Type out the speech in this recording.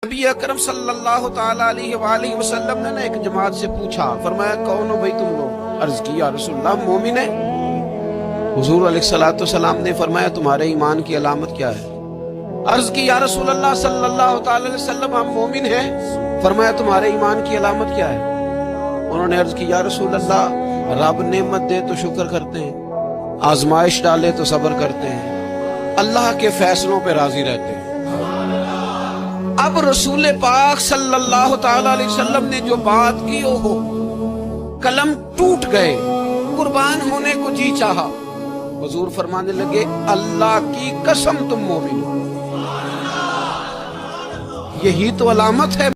नबी अकरम सल्लल्लाहु ताला अलैहि वसल्लम ने एक जमात से पूछा, फरमाया कौन हो भाई तुम लोग? अर्ज की या रसूलल्लाह मोमिन है। हुजूर अलैहिस्सलातु वस्सलाम ने फरमाया तुम्हारे ईमान की अलामत क्या है? अर्ज की या रसूलल्लाह सल्लल्लाहु ताला अलैहि वसल्लम हम मोमिन हैं। फरमाया तुम्हारे ईमान की अलामत क्या है? उन्होंने अर्ज की या रसूलल्लाह रब नेमत दे तो शुक्र करते हैं, आजमाइश डाले तो सब्र करते हैं, अल्लाह के फैसलों पे राजी रहते हैं। अब रसूल पाक सल्लल्लाहु ताला अलैहि वसल्लम ने जो बात की हो कलम टूट गए, कुर्बान होने को जी चाहा। हुजूर फरमाने लगे अल्लाह की कसम तुम मोमिन हो। यही तो अलामत है।